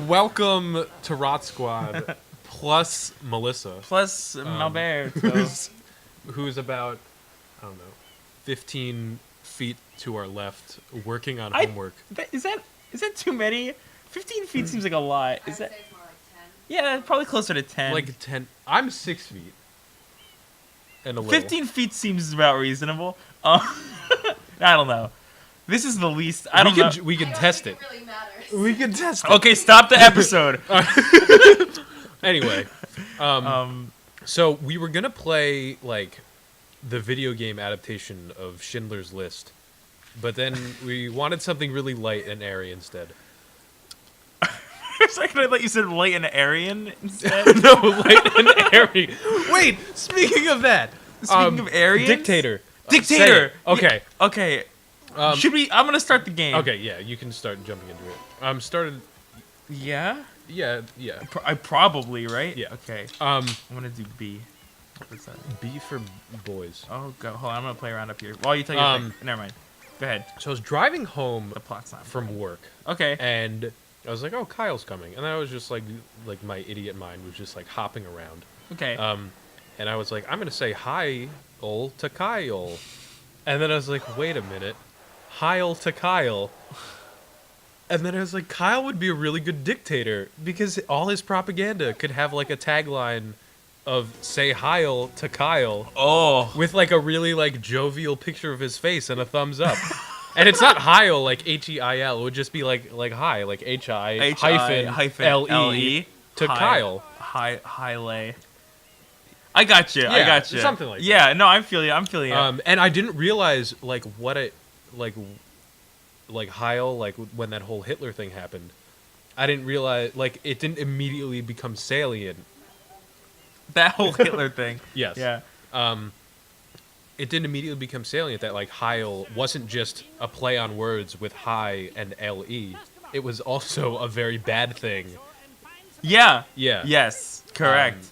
welcome to Rot Squad plus Melissa. Plus Malbert. Who's about, I don't know, 15 feet to our left, working on homework. Is that too many? 15 feet seems like a lot. Is that? Say it's more like 10. Yeah, probably closer to 10. Like 10. I'm 6 feet. And a little. 15 feet seems about reasonable. I don't know. This is the least. I don't know. We can test it. Really matters. We can test it. Okay, stop the episode. Anyway, so we were gonna play like the video game adaptation of Schindler's List, but then we wanted something really light and airy instead. For a second, I thought you said light and Aryan instead. No, light and airy. Wait, speaking of that, Speaking of Aryans? Dictator. Dictator. Say it. Okay. Yeah, okay. Should we? I'm gonna start the game. Okay. Yeah, you can start jumping into it. Started. Yeah. Yeah. I probably right. Yeah. Okay. I'm gonna do B. What's that? B for boys. Oh god. Hold on. I'm gonna play around up here while you tell your thing. Never mind. Go ahead. So I was driving home The plot's not from work. Okay. And I was like, "Oh, Kyle's coming," and I was just like my idiot mind was just like hopping around. Okay. And I was like, "I'm gonna say hi, ol to Kyle," and then I was like, "Wait a minute, hi to Kyle," and then I was like, "Kyle would be a really good dictator because all his propaganda could have like a tagline of say hi to Kyle Oh. with like a really like jovial picture of his face and a thumbs up." And it's not Heil like Heil. It would just be like hi, like HI hyphen LE to Kyle. Hile. I got you. I got you. Something like that. Yeah. No, I feel you. I'm feeling you. And I didn't realize like what it like Heil like when that whole Hitler thing happened. I didn't realize like it didn't immediately become salient. That whole Hitler thing. Yes. Yeah. It didn't immediately become salient that like Heil wasn't just a play on words with hi and LE. It was also a very bad thing. Yeah. Yeah. Yes. Correct.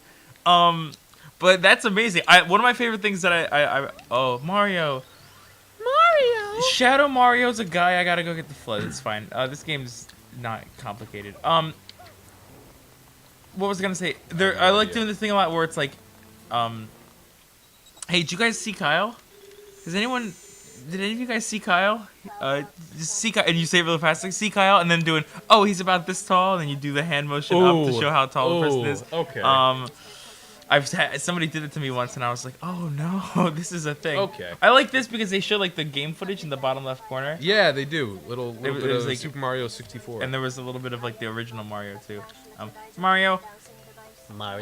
But that's amazing. One of my favorite things that I Mario. Shadow Mario's a guy. I gotta go get the flood. It's fine. This game's not complicated. What was I gonna say? I like doing this thing a lot where it's like, hey, did you guys see Kyle? Did any of you guys see Kyle? Just see Kyle, and you say it really fast, like, see Kyle, and then doing, oh, he's about this tall, and then you do the hand motion up to show how tall the person is. Okay. Somebody did it to me once, and I was like, oh no, this is a thing. Okay. I like this because they show like the game footage in the bottom left corner. Yeah, they do. Little bit of like, Super Mario 64. And there was a little bit of like the original Mario too. Mario. My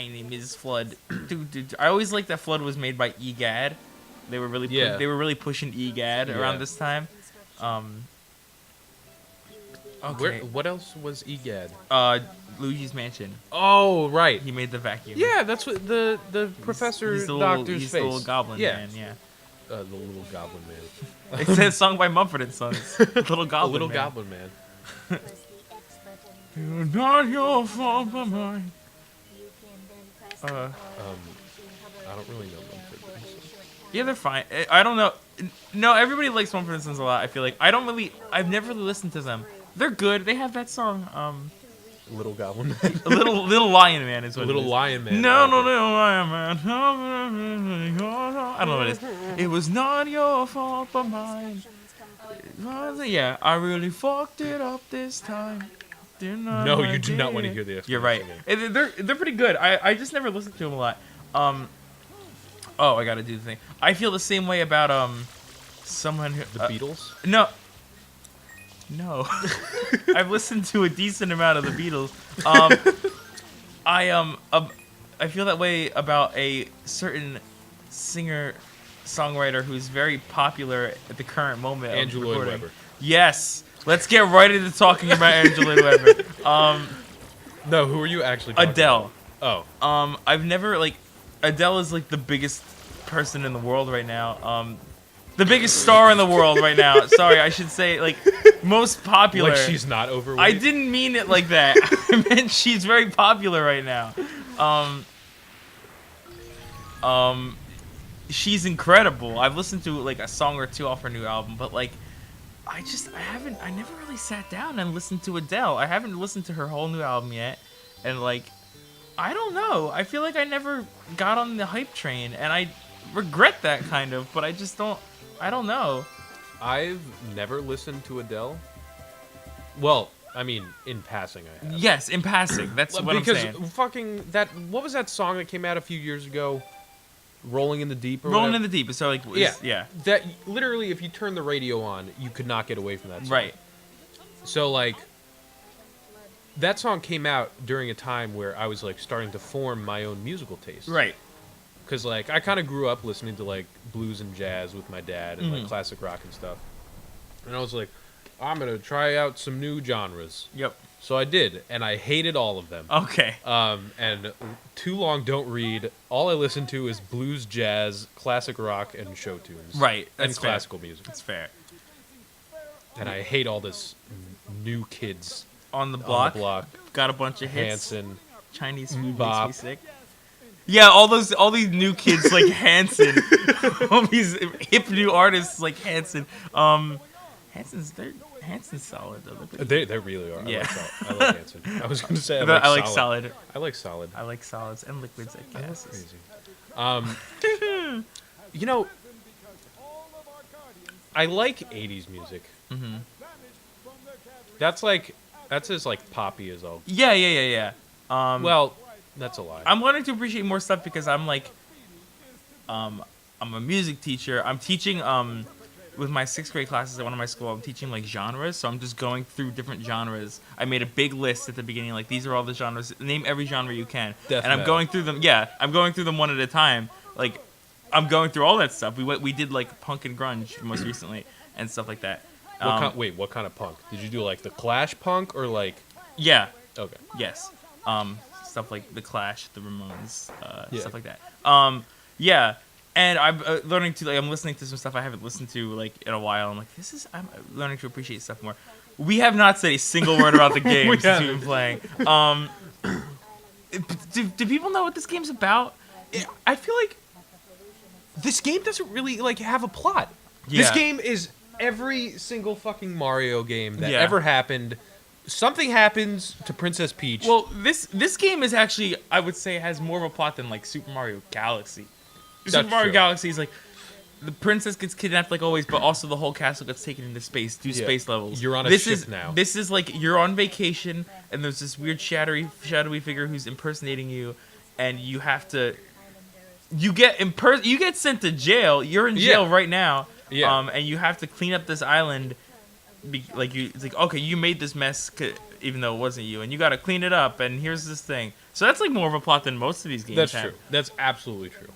name is Flood. Dude, I always liked that Flood was made by EGAD. They were really pushing EGAD around this time. Okay. What else was EGAD? Luigi's Mansion. Oh, right. He made the vacuum. Yeah, that's what the professor he's the doctor's he's face. the little goblin man, yeah. The little goblin man. It's a song by Mumford & Sons. Little Goblin Little Man. goblin man. You're not your fault but mine. I don't really know Mumford & Sons. Yeah, they're fine. I don't know. No, everybody likes Mumford & Sons a lot. I feel like I've never really listened to them. They're good. They have that song. Little goblin man. Little Lion Man is what Little it is. lion man. No, little Lion Man. I don't know what it is. It was not your fault but mine. Yeah, I really fucked it up this time. No, you do not want to hear the You're right. They're pretty good. I just never listened to them a lot. Oh, I gotta do the thing. I feel the same way about someone who The Beatles? No. I've listened to a decent amount of the Beatles. I feel that way about a certain singer-songwriter who's very popular at the current moment. Andrew Lloyd Webber. Yes. Let's get right into talking about Andrew Lloyd Webber. No, who are you actually talking Adele. about? Oh. I've never Adele is like the biggest person in the world right now. The biggest star in the world right now. Sorry, I should say like most popular. Like she's not overweight? I didn't mean it like that. I meant she's very popular right now. She's incredible. I've listened to like a song or two off her new album, but like I never really sat down and listened to Adele. I haven't listened to her whole new album yet, and like, I don't know. I feel like I never got on the hype train, and I regret that kind of. But I just don't. I don't know. I've never listened to Adele. Well, I mean, in passing, I have. Yes, in passing. That's what I'm saying. Because fucking that. What was that song that came out a few years ago? Rolling in the Deep. Or Rolling whatever? in the Deep. So like, yeah. That literally, if you turn the radio on, you could not get away from that song. Right. So like, that song came out during a time where I was like starting to form my own musical taste. Right. Because like I kind of grew up listening to like blues and jazz with my dad and like classic rock and stuff, and I was like, I'm gonna try out some new genres. Yep. So I did, and I hated all of them. Okay. And Too Long Don't Read. All I listen to is blues, jazz, classic rock, and show tunes. Right. And classical music. That's fair. And I hate all this new kids on the block. Got a bunch of hits. Hanson, Chinese food makes me sick. Yeah, all these new kids like Hanson, all these hip new artists like Hanson. Hanson's solid though. They really are. Yeah. I like Hanson. I was gonna say I like solid. I like solid. I like solids and liquids. I guess. That's crazy. You know, I like '80s music. Mm-hmm. That's as like poppy as all. Yeah. Well, that's a lie. I'm learning to appreciate more stuff because I'm like, I'm a music teacher. I'm teaching with my 6th grade classes at one of my school. I'm teaching like genres, so I'm just going through different genres. I made a big list at the beginning, like these are all the genres. Name every genre you can, Death and I'm metal. going through them. Yeah, I'm going through them one at a time. Like, I'm going through all that stuff. We did like punk and grunge most recently and stuff like that. What kind of punk? Did you do like the Clash punk or like? Yeah. Okay. Yes. Stuff like the Clash, the Ramones, Yeah. stuff like that. Yeah. And I'm learning to I'm listening to some stuff I haven't listened to like in a while. I'm like, I'm learning to appreciate stuff more. We have not said a single word about the game since we've been playing. Do people know what this game's about? I feel like this game doesn't really like have a plot. Yeah. This game is every single fucking Mario game that Yeah. ever happened. Something happens to Princess Peach. Well, this game is actually, I would say, has more of a plot than like Super Mario Galaxy. Super Mario true. Galaxy is like the princess gets kidnapped like always, but also the whole castle gets taken into space, space levels. You're on a ship now. This is like you're on vacation, and there's this weird shadowy figure who's impersonating you, and you have to. You get sent to jail. You're in jail right now. Yeah. And you have to clean up this island. It's like okay, you made this mess, even though it wasn't you, and you got to clean it up. And here's this thing. So that's like more of a plot than most of these games. That's have. true. That's absolutely true.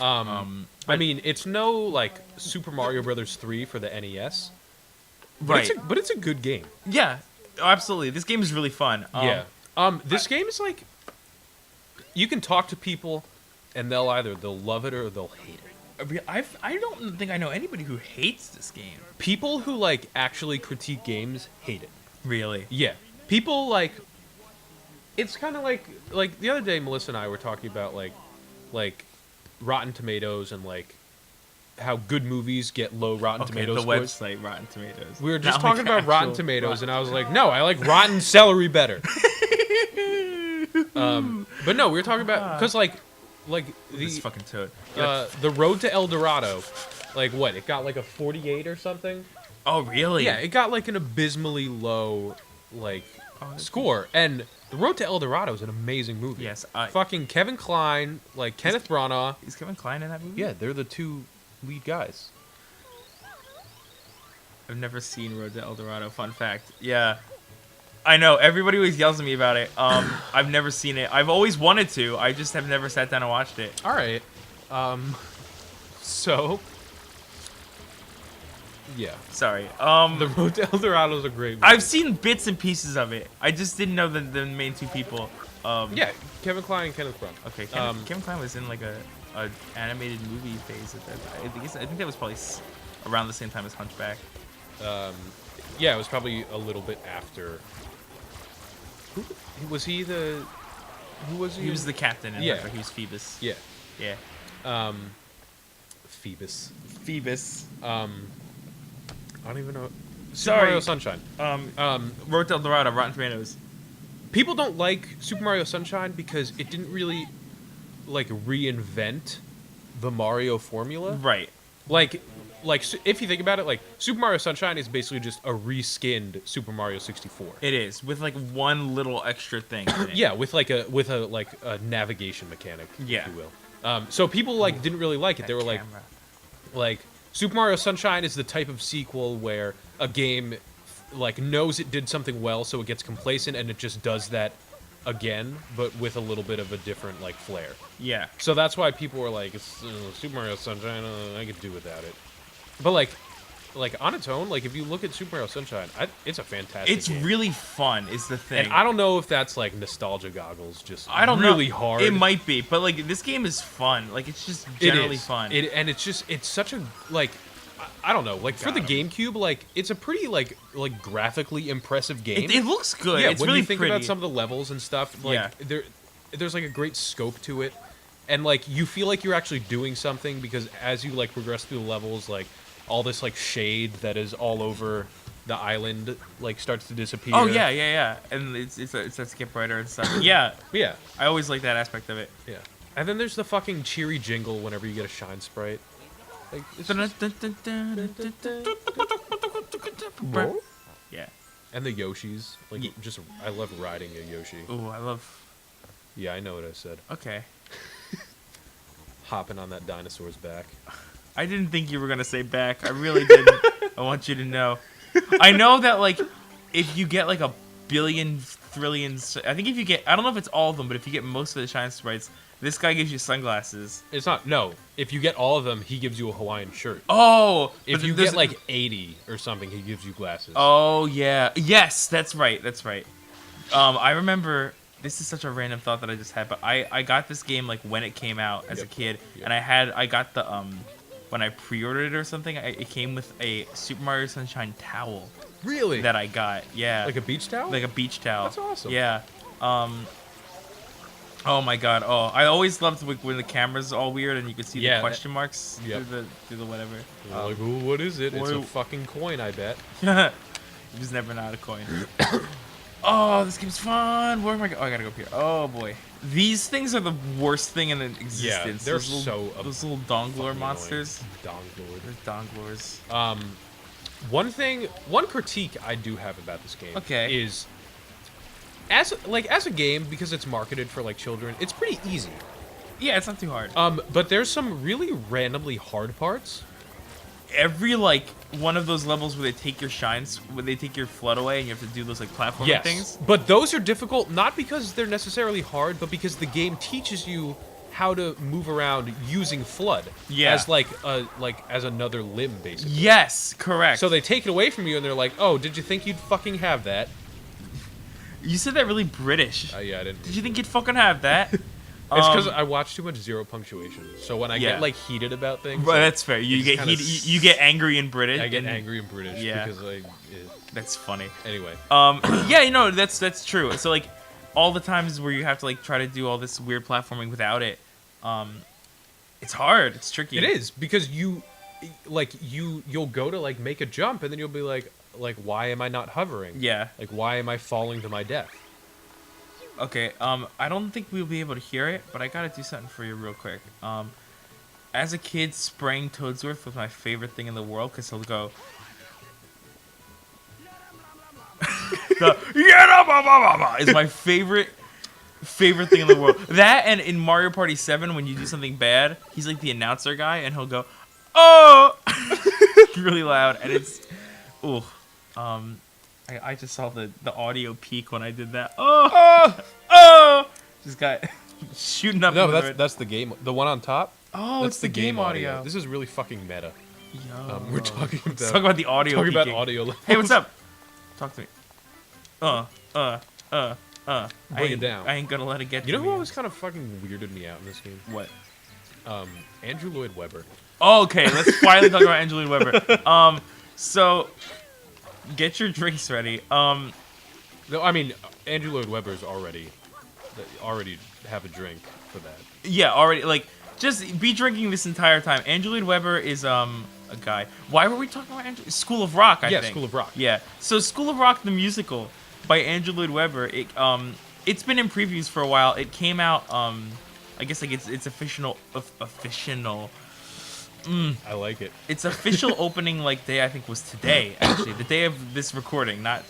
I mean, it's no like Super Mario Brothers 3 for the NES, Right. But it's a good game. Yeah, absolutely. This game is really fun. This game is like you can talk to people, and they'll love it or they'll hate it. I don't think I know anybody who hates this game. People who like actually critique games hate it. Really? Yeah. People like it's kind of like the other day Melissa and I were talking about like Rotten Tomatoes and like how good movies get low Rotten Tomatoes the scores. website Rotten Tomatoes. We were just Not talking like about Rotten Tomatoes, and I was like, no, I like Rotten Celery better. But no, we were talking about because like This fucking toad. the Road to El Dorado, like what? It got like a 48 or something. Oh really? Yeah, it got like an abysmally low like score. And The Road to El Dorado is an amazing movie. Yes. Fucking Kevin Kline, like Kenneth Branagh. Is Kevin Kline in that movie? Yeah, they're the two lead guys. I've never seen Road to El Dorado. Fun fact. Yeah. I know. Everybody always yells at me about it. I've never seen it. I've always wanted to. I just have never sat down and watched it. All right. So. Yeah. Sorry. The Road to El Dorado is a great movie. I've seen bits and pieces of it. I just didn't know the main two people. Yeah, Kevin Kline and Kenneth Branagh. Okay, Kevin Kline was in like a animated movie phase at that. I think that was probably around the same time as Hunchback. Yeah, it was probably a little bit after. Who was he? Who was he? He was the captain. In Yeah. He was Phoebus. Yeah. Yeah. Phoebus. Phoebus. I don't even know. Super Mario Sunshine. Road El Dorado, Rotten Tomatoes. People don't like Super Mario Sunshine because it didn't really like reinvent the Mario formula. Right. Like if you think about it, like Super Mario Sunshine is basically just a reskinned Super Mario 64. It is with like one little extra thing. In it. Yeah, with a navigation mechanic, if you will. So people like didn't really like it. They were like Super Mario Sunshine is the type of sequel where a game like knows it did something well, so it gets complacent and it just does that again, but with a little bit of a different like flair. Yeah. So that's why people were like, it's, Super Mario Sunshine, I could do without it. But like on its own, like if you look at Super Mario Sunshine, it's a fantastic. It's game. really fun. Is the thing. And I don't know if that's like nostalgia goggles, just I don't really know. hard. It might be, but like this game is fun. Like it's just generally fun. And it's such a like. I don't know, like for the GameCube, like it's a pretty like graphically impressive game. It looks good. Yeah, it's when really you think pretty. about some of the levels and stuff, like there's like a great scope to it, and like you feel like you're actually doing something because as you like progress through the levels, like all this like shade that is all over the island like starts to disappear. Oh yeah, and it's a skip brighter and stuff. Yeah, yeah. I always like that aspect of it. Yeah, and then there's the fucking cheery jingle whenever you get a shine sprite. Like, yeah. And the Yoshis. Like, just, I love riding a Yoshi. Ooh, I love... Yeah, I know what I said. Okay. Hopping on that dinosaur's back. I didn't think you were going to say back. I really didn't. I want you to know. I know that, like, if you get, like, a billion, trillions... I think if you get... I don't know if it's all of them, but if you get most of the shine sprites... This guy gives you sunglasses. It's not. No. If you get all of them, he gives you a Hawaiian shirt. Oh! If you get like 80 or something, he gives you glasses. Oh, yeah. Yes, that's right. That's right. I remember... This is such a random thought that I just had, but I got this game like when it came out as a kid, and I got the when I pre-ordered it or something, it came with a Super Mario Sunshine towel. Really? That I got. Yeah. Like a beach towel? Like a beach towel. That's awesome. Yeah. Oh my god! Oh, I always loved when the camera's all weird and you can see the question marks through the whatever. Like, ooh, what is it? It's a fucking coin, I bet. You just never know how to coin. Oh, this game's fun. Where am I? Oh, I gotta go up here. Oh boy, these things are the worst thing in existence. Yeah, they're those little donglor monsters. Donglor. They're donglors. One critique I do have about this game. Is. As a game, because it's marketed for like children, it's pretty easy. Yeah, it's not too hard. But there's some really randomly hard parts. Every like one of those levels where they take your shines, where they take your flood away, and you have to do those like platforming things. But those are difficult not because they're necessarily hard, but because the game teaches you how to move around using flood. Yeah. As as another limb, basically. Yes, correct. So they take it away from you, and they're like, "Oh, did you think you'd fucking have that?" You said that really British. Yeah, I didn't. Did you think you'd fucking have that? It's because I watch too much Zero Punctuation. So when I get like heated about things, well, that's fair. You get heated. You get angry in British. I get angry in British. Yeah, because that's funny. Anyway. Yeah, that's true. So like, all the times where you have to like try to do all this weird platforming without it, it's hard. It's tricky. It is because you'll go to like make a jump and then you'll be like, why am I not hovering? Yeah. Like, why am I falling to my death? Okay, I don't think we'll be able to hear it, but I gotta do something for you real quick. As a kid, spraying Toadsworth was my favorite thing in the world, because he'll go... is my favorite thing in the world. That, and in Mario Party 7, when you do something bad, he's like the announcer guy, and he'll go, "Oh!" really loud, and it's... Ooh. I just saw the audio peak when I did that. Oh! Just got shooting up. No, that's the game. The one on top? Oh, that's it's the game audio. This is really fucking meta. Yo. We're talking about... Let's talk about the audio Talking peaking. about audio levels. Hey, what's up? Talk to me. Bring it down. I ain't gonna let it get to me. You know who always kind of fucking weirded me out in this game? What? Andrew Lloyd Webber. Oh, okay, let's finally talk about Andrew Lloyd Webber. So... Get your drinks ready. No, I mean, Andrew Lloyd Webber's already have a drink for that. Yeah, already. Like, just be drinking this entire time. Andrew Lloyd Webber is a guy. Why were we talking about School of Rock? I think. School of Rock. Yeah. So School of Rock the musical by Andrew Lloyd Webber. It's been in previews for a while. It came out. I guess like it's official. I like it. Its official opening like day I think was today. Actually, the day of this recording. Not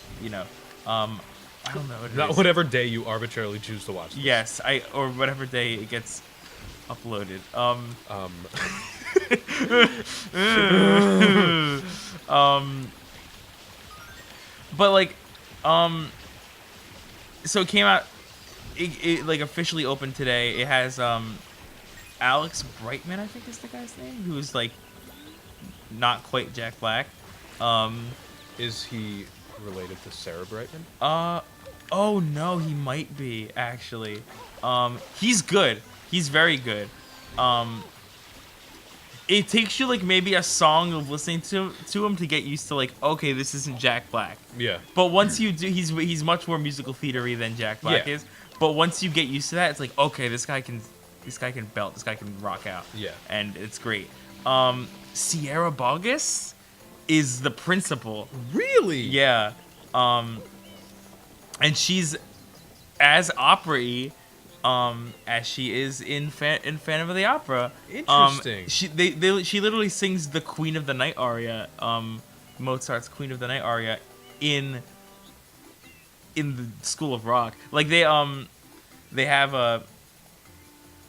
I don't know. Not whatever day you arbitrarily choose to watch this. Yes, or whatever day it gets uploaded. But like, so it came out. It like officially opened today. It has Alex Brightman, I think is the guy's name, who's like not quite Jack Black. Is he related to Sarah Brightman? Oh no, he might be actually. He's good. He's very good. It takes you like maybe a song of listening to him to get used to like, okay, this isn't Jack Black. Yeah. But once you do, he's much more musical theatery than Jack Black is. But once you get used to that, it's like, okay, this guy can belt, this guy can rock out. Yeah. And it's great. Sierra Bogus is the principal. Really? Yeah. And she's as opera-y as she is in Phantom of the Opera. Interesting. She literally sings the Queen of the Night aria, Mozart's Queen of the Night aria, in the School of Rock. Like they have a.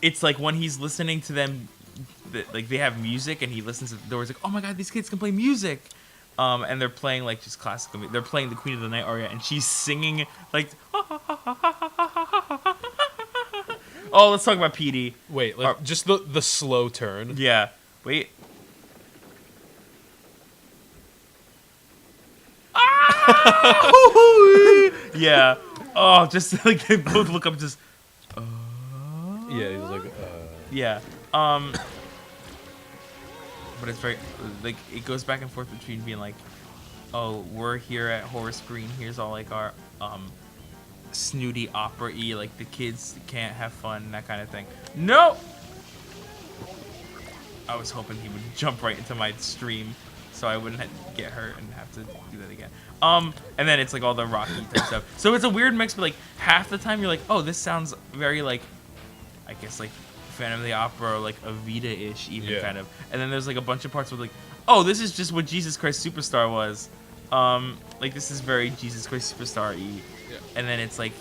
It's like when he's listening to them, like they have music and he listens to the doors like, oh my god, these kids can play music. And they're playing like just classical. They're playing the Queen of the Night aria, and she's singing like. Oh, let's talk about PD. Wait, just the slow turn. Yeah. Wait. Yeah. Oh, just like they both look up, just. Yeah, he's like. Yeah. But it's very like it goes back and forth between being like, oh, we're here at Horace Green. Here's all like our snooty opera-y, like the kids can't have fun, that kind of thing. No. I was hoping he would jump right into my stream, so I wouldn't get hurt and have to do that again. And then it's like all the Rocky type stuff. So it's a weird mix, but like half the time you're like, oh, this sounds very like, I guess like Phantom of the Opera or like Evita-ish even kind of. And then there's like a bunch of parts where like, oh, this is just what Jesus Christ Superstar was. Like this is very Jesus Christ Superstar-y. Yeah. And then it's like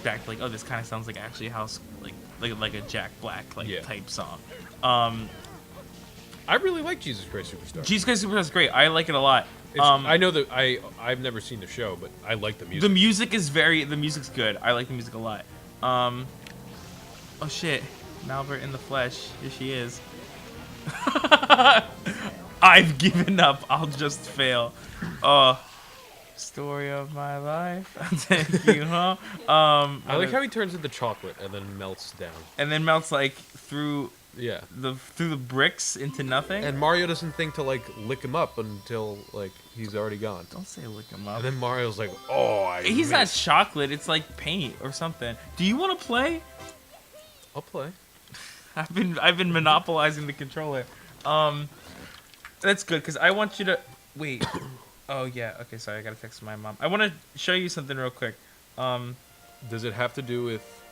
back to like, oh, this kind of sounds like actually house like a Jack Black type song. I really like Jesus Christ Superstar. Jesus Christ Superstar is great. I like it a lot. I know that I've never seen the show, but I like the music. The music's good. I like the music a lot. Oh shit, Malbert in the flesh. Here she is. I've given up. I'll just fail. Story of my life. Thank you, huh? I like how he turns into chocolate and then melts down. And then melts like through the bricks into nothing. And Mario doesn't think to like lick him up until like he's already gone. Don't say lick him up. And then Mario's like, oh, he's not chocolate. It's like paint or something. Do you want to play? I'll play. I've been monopolizing the controller. That's good because I want you to wait. Oh yeah. Okay. Sorry, I gotta text my mom. I want to show you something real quick. Does it have to do with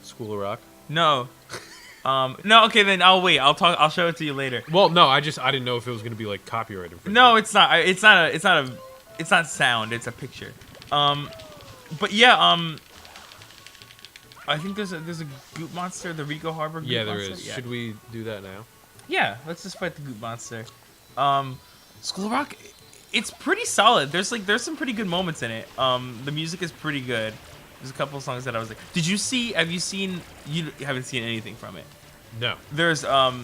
School of Rock? No. No. Okay, then I'll wait. I'll show it to you later. Well, no. I didn't know if it was gonna be like copyrighted. No, it's not. It's not sound. It's a picture. But yeah. I think there's a goop monster, the Rico Harbor goop monster. There is. Yeah. Should we do that now? Yeah, let's just fight the goop monster. School of Rock, it's pretty solid. There's some pretty good moments in it. The music is pretty good. There's a couple of songs that I was like, you haven't seen anything from it? No. There's a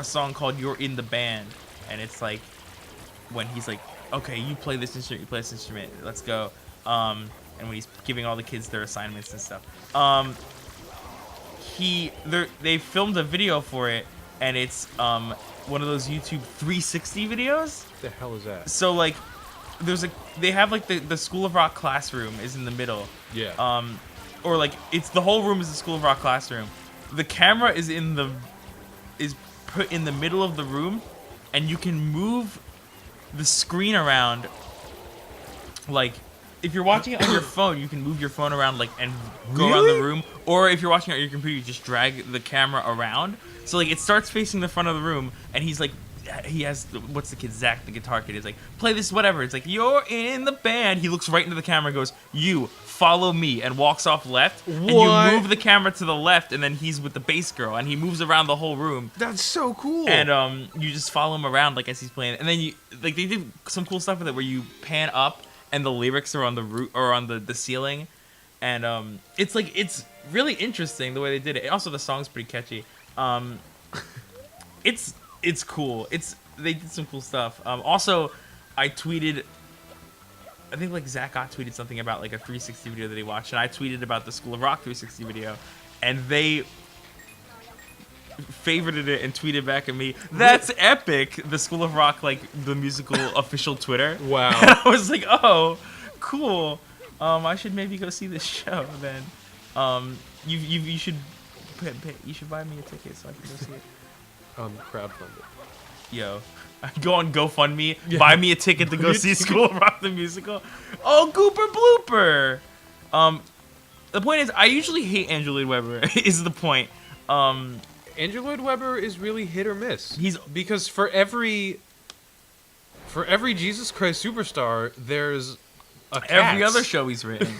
song called You're in the Band, and it's like when he's like, okay, you play this instrument, let's go. And when he's giving all the kids their assignments and stuff. They filmed a video for it, and it's one of those YouTube 360 videos. What the hell is that? So like, they have like the School of Rock classroom is in the middle. Yeah. Or like it's the whole room is the School of Rock classroom. The camera is put in the middle of the room, and you can move the screen around. Like, if you're watching it on your phone, you can move your phone around and go around the room. Or if you're watching it on your computer, you just drag the camera around. So it starts facing the front of the room, and he has what's the kid, Zach, the guitar kid, is like, play this whatever. It's like, you're in the band. He looks right into the camera and goes, you follow me, and walks off left. What? And you move the camera to the left, and then he's with the bass girl, and he moves around the whole room. That's so cool. And you just follow him around as he's playing. And then they did some cool stuff with it where you pan up and the lyrics are on the roof or on the ceiling. And it's really interesting the way they did it. Also, the song's pretty catchy. It's cool. They did some cool stuff. Also, I tweeted, I think Zach Ott tweeted something about a 360 video that he watched, and I tweeted about the School of Rock 360 video, and they favorited it and tweeted back at me, "That's epic!" The School of Rock, the musical official Twitter. Wow. And I was like, "Oh, cool. I should maybe go see this show then." You should buy me a ticket so I can go see it. Crowdfund it. Yo, go on GoFundMe, buy me a ticket to go see School of Rock the musical. Oh, Gooper Blooper. The point is, I usually hate Andrew Lloyd Webber. Is the point. Andrew Lloyd Webber is really hit or miss. Because for every Jesus Christ Superstar, there's a Cats. Every other show he's written.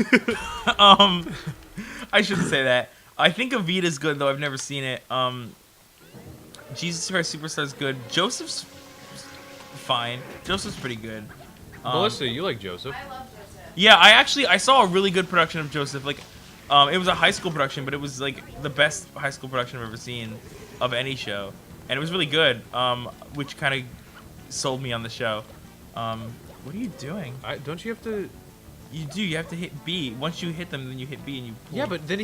I shouldn't say that. I think Evita's good, though I've never seen it. Jesus Christ Superstar's good. Joseph's fine. Joseph's pretty good. Melissa, you like Joseph? I love Joseph. Yeah, I saw a really good production of Joseph. It was a high school production, but it was the best high school production I've ever seen of any show, and it was really good. Which kind of sold me on the show. What are you doing? Don't you have to? You do. You have to hit B. Once you hit them, then you hit B and you pull. Yeah, but then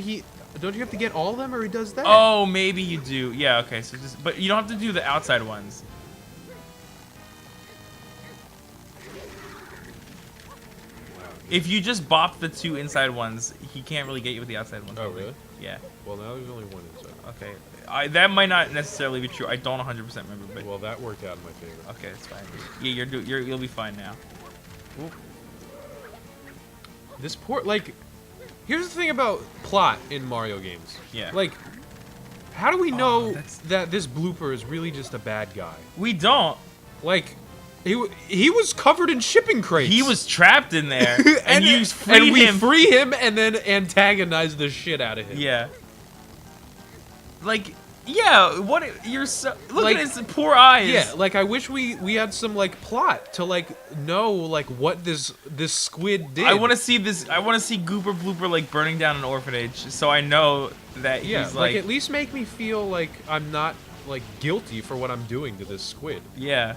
don't you have to get all of them, or he does that? Oh, maybe you do. Yeah, okay. So but you don't have to do the outside ones. If you just bop the two inside ones, he can't really get you with the outside ones. Oh, really? Yeah. Well, now there's only one inside. Okay. That might not necessarily be true. I don't 100% remember, but Well, that worked out in my favor. okay, it's fine. Yeah, you'll be fine now. Ooh. This here's the thing about plot in Mario games. Yeah. How do we know that this blooper is really just a bad guy? We don't. He was covered in shipping crates. He was trapped in there, and you and we free him and then antagonize the shit out of him. Yeah. Yeah, what you're so look at his poor eyes. Yeah, I wish we had some plot to know what this squid did. I want to see this. I want to see Gooper Blooper burning down an orphanage, so I know that he's at least make me feel like I'm not guilty for what I'm doing to this squid. Yeah.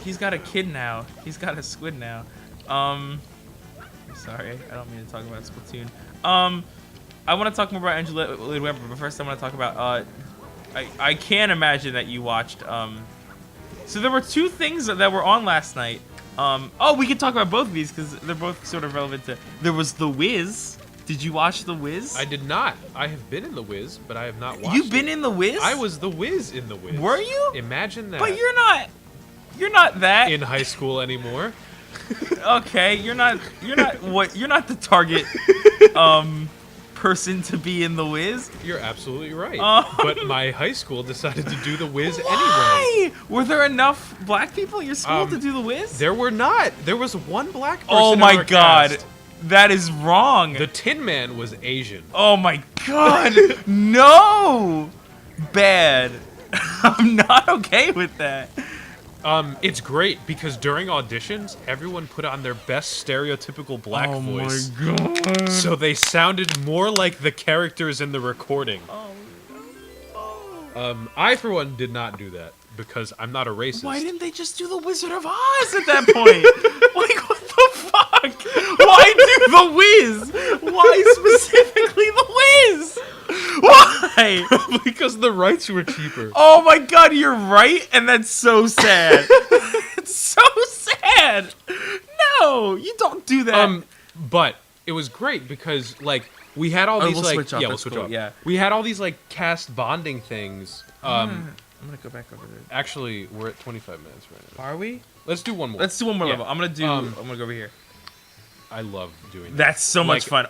He's got a kid now. He's got a squid now. Sorry, I don't mean to talk about Splatoon. I want to talk more about Andrew Lloyd Webber, but first I want to talk about. I can't imagine that you watched. So there were two things that were on last night. We can talk about both of these because they're both sort of relevant to. There was The Wiz. Did you watch The Wiz? I did not. I have been in The Wiz, but I have not watched. You've been in The Wiz? I was The Wiz in The Wiz. Were you? Imagine that. But you're not. You're not that in high school anymore. Okay, you're not the target person to be in The Wiz. You're absolutely right. But my high school decided to do The Wiz Why? anyway. Were there enough black people in your school to do The Wiz? There were not. There was one black person. Oh my in our god. cast. That is wrong. The Tin Man was Asian. Oh my god. No. Bad. I'm not okay with that. It's great because during auditions, everyone put on their best stereotypical black voice. Oh my god. So they sounded more like the characters in the recording. I, for one, did not do that because I'm not a racist. Why didn't they just do The Wizard of Oz at that point? What the fuck? Why do The Wiz? Why specifically The Wiz? Why? Because the rights were cheaper. Oh my god, you're right, and that's so sad. It's so sad. No, you don't do that. But it was great because we had all these we'll like switch off. yeah, we'll That's switch cool. off. Yeah. We had all these like cast bonding things. I'm gonna go back over there. Actually, we're at 25 minutes right now. Are we? Let's do one more. Let's do one more Yeah. level. I'm gonna go over here. I love doing that. That's so much fun.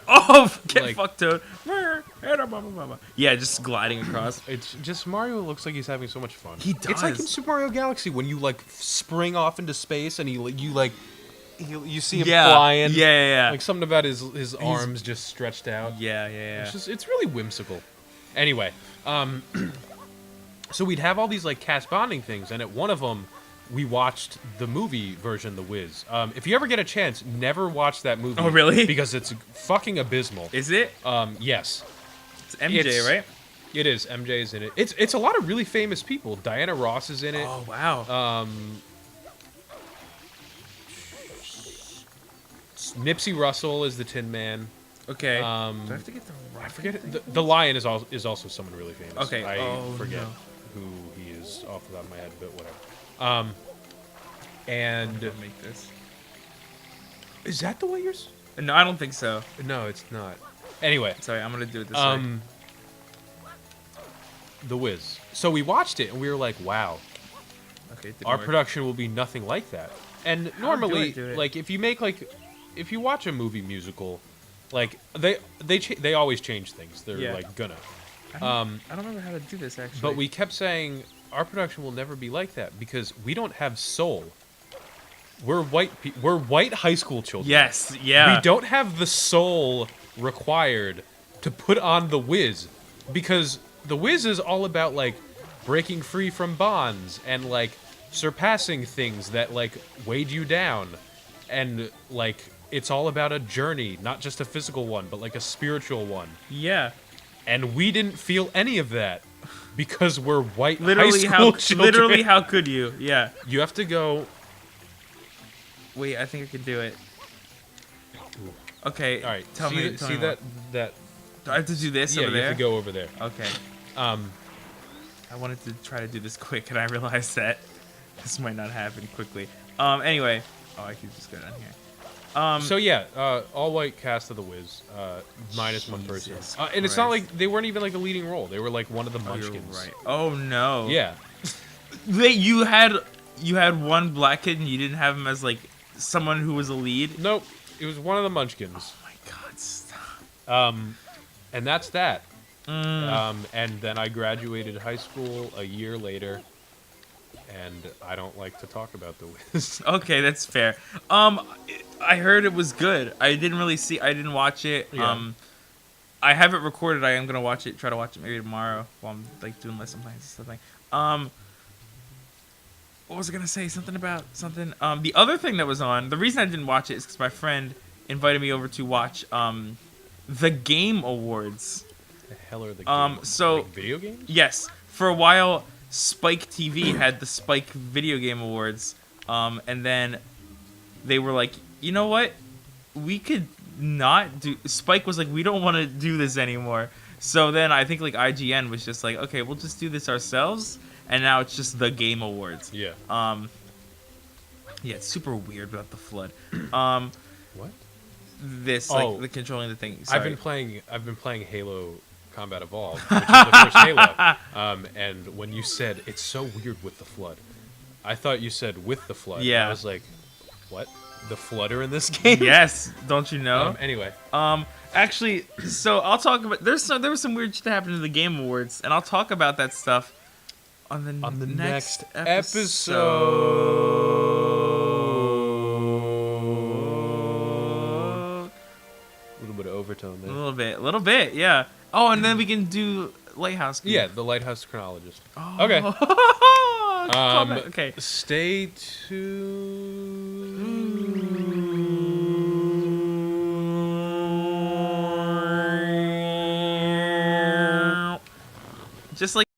Get fucked, Toad. Yeah, just gliding across. It's just Mario looks like he's having so much fun. He does. It's like in Super Mario Galaxy when you like spring off into space and you see him flying. Yeah. Like something about his arms just stretched out. Yeah. It's really whimsical. Anyway, so we'd have all these like cast bonding things, and at one of them, we watched the movie version, The Wiz. If you ever get a chance, never watch that movie. Oh, really? Because it's fucking abysmal. Is it? Yes. It's MJ, right? It is. MJ is in it. It's a lot of really famous people. Diana Ross is in it. Oh, wow. Nipsey Russell is the Tin Man. Okay. Do I have to get the right I forget it. The Lion is also someone really famous. Okay. I forget who he is off the top of my head, but whatever. And I'm gonna make this. Is that the way yours? No, I don't think so. No, it's not. Anyway, sorry, I'm gonna do it this way. The Wiz. So we watched it and we were like, wow. Okay. Our production will be nothing like that. And normally, like if you watch a movie musical, like they always change things. They're like gonna. I don't remember how to do this actually. But we kept saying our production will never be like that because we don't have soul. We're white high school children. Yes, yeah. We don't have the soul required to put on The Wiz because The Wiz is all about like breaking free from bonds and like surpassing things that like weighed you down, and like it's all about a journey, not just a physical one, but like a spiritual one. Yeah. And we didn't feel any of that because we're white high school children. Literally, how could you? Yeah. You have to go. Wait, I think I can do it. Okay. All right. Tell me that. Do I have to do this over there? Yeah, you have to go over there. Okay. I wanted to try to do this quick, and I realized that this might not happen quickly. Anyway. Oh, I could just go down here. So yeah, all white cast of The Wiz, minus one person, and it's not like they weren't even like a leading role. They were like one of the Munchkins. Right. Oh no. Yeah. You had one black kid and you didn't have him as like someone who was a lead. Nope. It was one of the Munchkins. Oh my God. Stop. And that's that. And then I graduated high school a year later. And I don't like to talk about The Wiz. Okay, that's fair. I heard it was good. I didn't watch it. Yeah. I have it recorded. I am gonna watch it. Try to watch it maybe tomorrow while I'm like doing lesson plans and stuff like. What was I gonna say? Something about something. The other thing that was on. The reason I didn't watch it is because my friend invited me over to watch the Game Awards. The hell are the Game So like video games? Yes, for a while. Spike TV had the Spike Video Game Awards, and then they were like, you know what? We could not do. Spike was like, we don't want to do this anymore. So then I think like IGN was just like, okay, we'll just do this ourselves, and now it's just the Game Awards. Yeah. Yeah, it's super weird about the flood. What? This like the controlling the thing. Sorry. I've been playing Halo Combat Evolved, which is the first Halo. And when you said it's so weird with the flood, I thought you said with the flood. Yeah. I was like, what? The flood are in this game? Yes. Don't you know? Anyway. Actually, so I'll talk about. There was some weird shit that happened to the Game Awards, and I'll talk about that stuff on the next episode. A little bit of overtone there. A little bit, yeah. Oh, and then we can do Lighthouse. Yeah, the Lighthouse Chronologist. Oh. Okay. Okay. Stay tuned. Just like.